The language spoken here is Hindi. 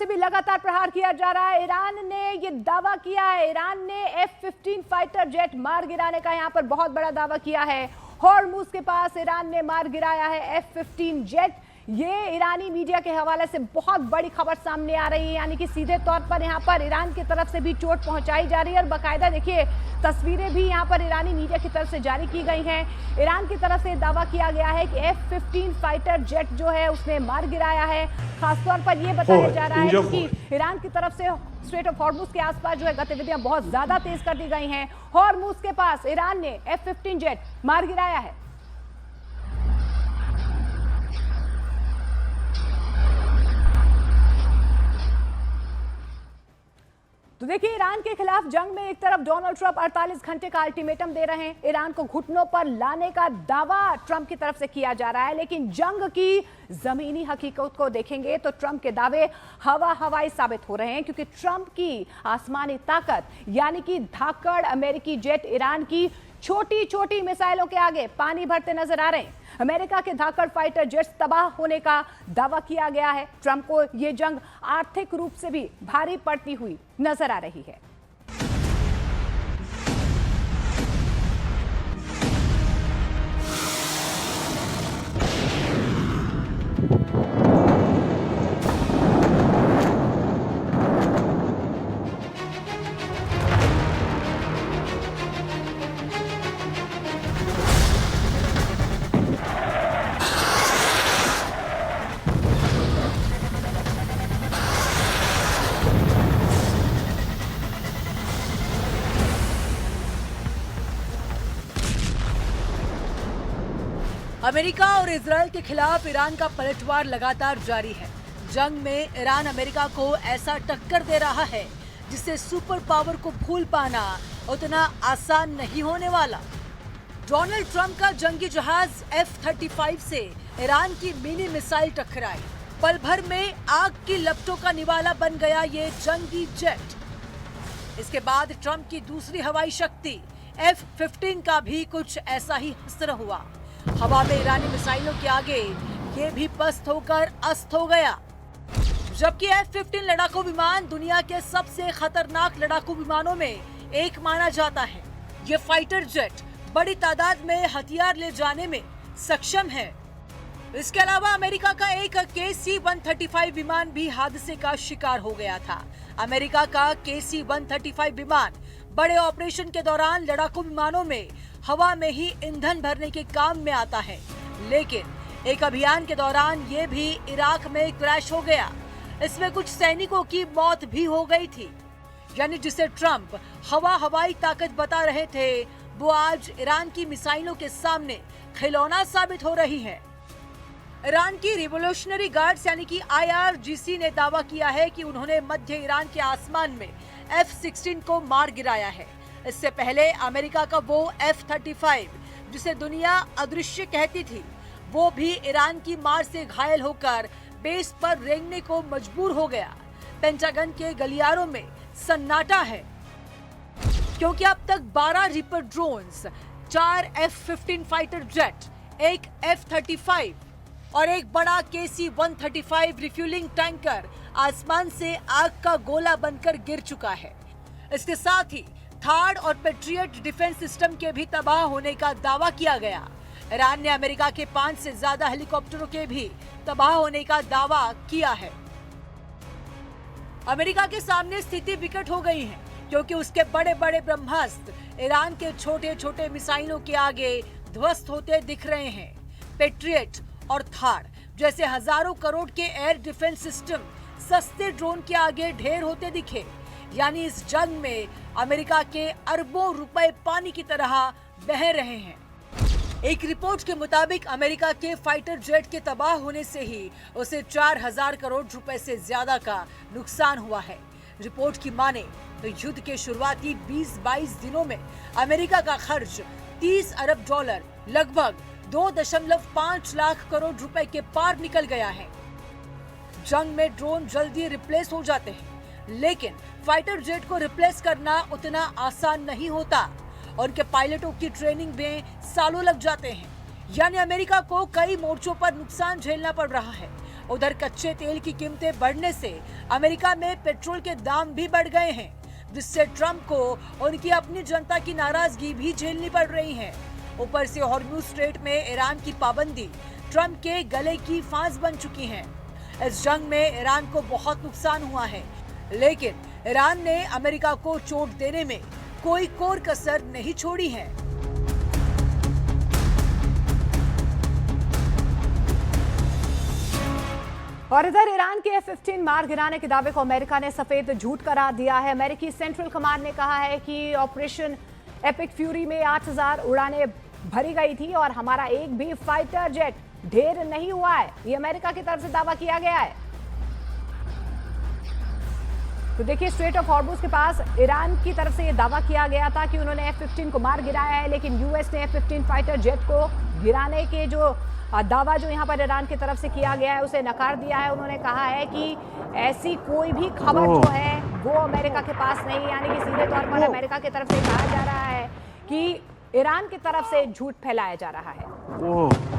से भी लगातार प्रहार किया जा रहा है। ईरान ने ये दावा किया है, ईरान ने F-15 फाइटर जेट मार गिराने का यहां पर बहुत बड़ा दावा किया है। हॉर्मुज के पास ईरान ने मार गिराया है F-15 जेट। ये ईरानी मीडिया के हवाले से बहुत बड़ी खबर सामने आ रही है, यानी कि सीधे तौर पर यहाँ पर ईरान की तरफ से भी चोट पहुंचाई जा रही है और बाकायदा देखिए तस्वीरें भी यहाँ पर ईरानी मीडिया की तरफ से जारी की गई हैं। ईरान की तरफ से दावा किया गया है कि F-15 फाइटर जेट जो है उसने मार गिराया है। खासतौर पर यह बताया जा रहा है कि ईरान की तरफ से स्ट्रेट ऑफ हॉर्मुज के आसपास जो है गतिविधियां बहुत ज्यादा तेज कर दी गई हैं। हॉर्मुज के पास ईरान ने F-15 जेट मार गिराया है। तो देखिए, ईरान के खिलाफ जंग में एक तरफ डोनाल्ड ट्रंप 48 घंटे का अल्टीमेटम दे रहे हैं, ईरान को घुटनों पर लाने का दावा ट्रंप की तरफ से किया जा रहा है। लेकिन जंग की जमीनी हकीकत को देखेंगे तो ट्रंप के दावे हवाई साबित हो रहे हैं, क्योंकि ट्रंप की आसमानी ताकत यानी कि धाकड़ अमेरिकी जेट ईरान की छोटी छोटी मिसाइलों के आगे पानी भरते नजर आ रहे हैं। अमेरिका के धाकड़ फाइटर जेट्स तबाह होने का दावा किया गया है। ट्रंप को यह जंग आर्थिक रूप से भी भारी पड़ती हुई नजर आ रही है। अमेरिका और इजरायल के खिलाफ ईरान का पलटवार लगातार जारी है। जंग में ईरान अमेरिका को ऐसा टक्कर दे रहा है जिससे सुपर पावर को भूल पाना उतना आसान नहीं होने वाला। डोनाल्ड ट्रंप का जंगी जहाज F-35 से ईरान की मिनी मिसाइल टकराई। पल भर में आग की लपटों का निवाला बन गया ये जंगी जेट। इसके बाद ट्रंप की दूसरी हवाई शक्ति F-15 का भी कुछ ऐसा ही असर हुआ। हवा में ईरानी मिसाइलों के आगे ये भी पस्त होकर अस्त हो गया। जबकि F-15 लड़ाकू विमान दुनिया के सबसे खतरनाक लड़ाकू विमानों में एक माना जाता है। ये फाइटर जेट बड़ी तादाद में हथियार ले जाने में सक्षम है। इसके अलावा अमेरिका का एक KC-135 विमान भी हादसे का शिकार हो गया था। अमेरिका का KC-135 विमान बड़े ऑपरेशन के दौरान लड़ाकू विमानों में हवा में ही ईंधन भरने के काम में आता है, लेकिन एक अभियान के दौरान ये भी इराक में क्रैश हो गया। इसमें कुछ सैनिकों की मौत भी हो गई थी। यानी जिसे ट्रंप हवाई ताकत बता रहे थे, वो आज ईरान की मिसाइलों के सामने खिलौना साबित हो रही है। ईरान की रिवोल्यूशनरी गार्ड्स यानी कि IRGC ने दावा किया है कि उन्होंने मध्य ईरान के आसमान में F-16 को मार गिराया है। इससे पहले अमेरिका का वो F-35 जिसे दुनिया अदृश्य कहती थी, वो भी ईरान की मार से घायल होकर बेस पर रेंगने को मजबूर हो गया। पेंटागन के गलियारों में सन्नाटा है, क्योंकि अब तक 12 ripper drones, 4 F-15 fighter jet, एक F-35 और एक बड़ा KC-135 रिफ्यूलिंग टैंकर आसमान से आग का गोला बनकर गिर चुका है। इसके साथ ही थार्ड और पेट्रियट डिफेंस सिस्टम के भी तबाह होने का दावा किया गया। ईरान ने अमेरिका के 5 से ज्यादा हेलीकॉप्टरों के भी तबाह होने का दावा किया है। अमेरिका के सामने स्थिति विकट हो गई है, क्योंकि उसके बड़े बड़े ब्रह्मास्त्र ईरान के छोटे छोटे मिसाइलों के आगे ध्वस्त होते दिख रहे हैं। पेट्रियट और थार जैसे हजारों करोड़ के एयर डिफेंस सिस्टम सस्ते ड्रोन के आगे ढेर होते दिखे। यानी इस जंग में अमेरिका के अरबों रुपए पानी की तरह बह रहे हैं। एक रिपोर्ट के मुताबिक अमेरिका के फाइटर जेट के तबाह होने से ही उसे 4000 करोड़ रुपए से ज्यादा का नुकसान हुआ है। रिपोर्ट की माने तो युद्ध के शुरुआती 20-22 दिनों में अमेरिका का खर्च $30 अरब, लगभग 2.5 लाख करोड़ रुपए के पार निकल गया है। जंग में ड्रोन जल्दी रिप्लेस हो जाते हैं, लेकिन फाइटर जेट को रिप्लेस करना उतना आसान नहीं होता। उनके पायलटों की ट्रेनिंग में सालों लग जाते हैं। यानी अमेरिका को कई मोर्चों पर नुकसान झेलना पड़ रहा है। उधर कच्चे तेल की कीमतें बढ़ने से अमेरिका में पेट्रोल के दाम भी बढ़ गए हैं, जिससे ट्रंप को उनकी अपनी जनता की नाराजगी भी झेलनी पड़ रही है। ऊपर से हॉर्मुज़ स्ट्रेट में ईरान की पाबंदी ट्रंप के गले की फांस बन चुकी है। इस जंग में ईरान को बहुत नुकसान हुआ है, लेकिन ईरान ने अमेरिका को चोट देने में कोई कोर कसर नहीं छोड़ी है। और इधर ईरान के F-15 मार गिराने के दावे को अमेरिका ने सफेद झूठ करार दिया है। अमेरिकी सेंट्रल कमांड ने कहा है कि ऑपरेशन एपिक फ्यूरी में 8000 उड़ानें भरी गई थी और हमारा एक भी फाइटर जेट ढेर नहीं हुआ है। ये अमेरिका की तरफ से दावा किया गया है। तो देखिए, स्ट्रेट ऑफ हॉर्मुज़ के पास ईरान की तरफ से ये दावा किया गया था कि उन्होंने F-15 को मार गिराया है, लेकिन यूएस ने F-15 फाइटर जेट को गिराने के जो दावा जो यहाँ पर ईरान की तरफ से किया गया है उसे नकार दिया है। उन्होंने कहा है कि ऐसी कोई भी खबर जो है वो अमेरिका के पास नहीं, यानी कि सीधे तौर पर अमेरिका की तरफ से कहा जा रहा है कि ईरान की तरफ से झूठ फैलाया जा रहा है।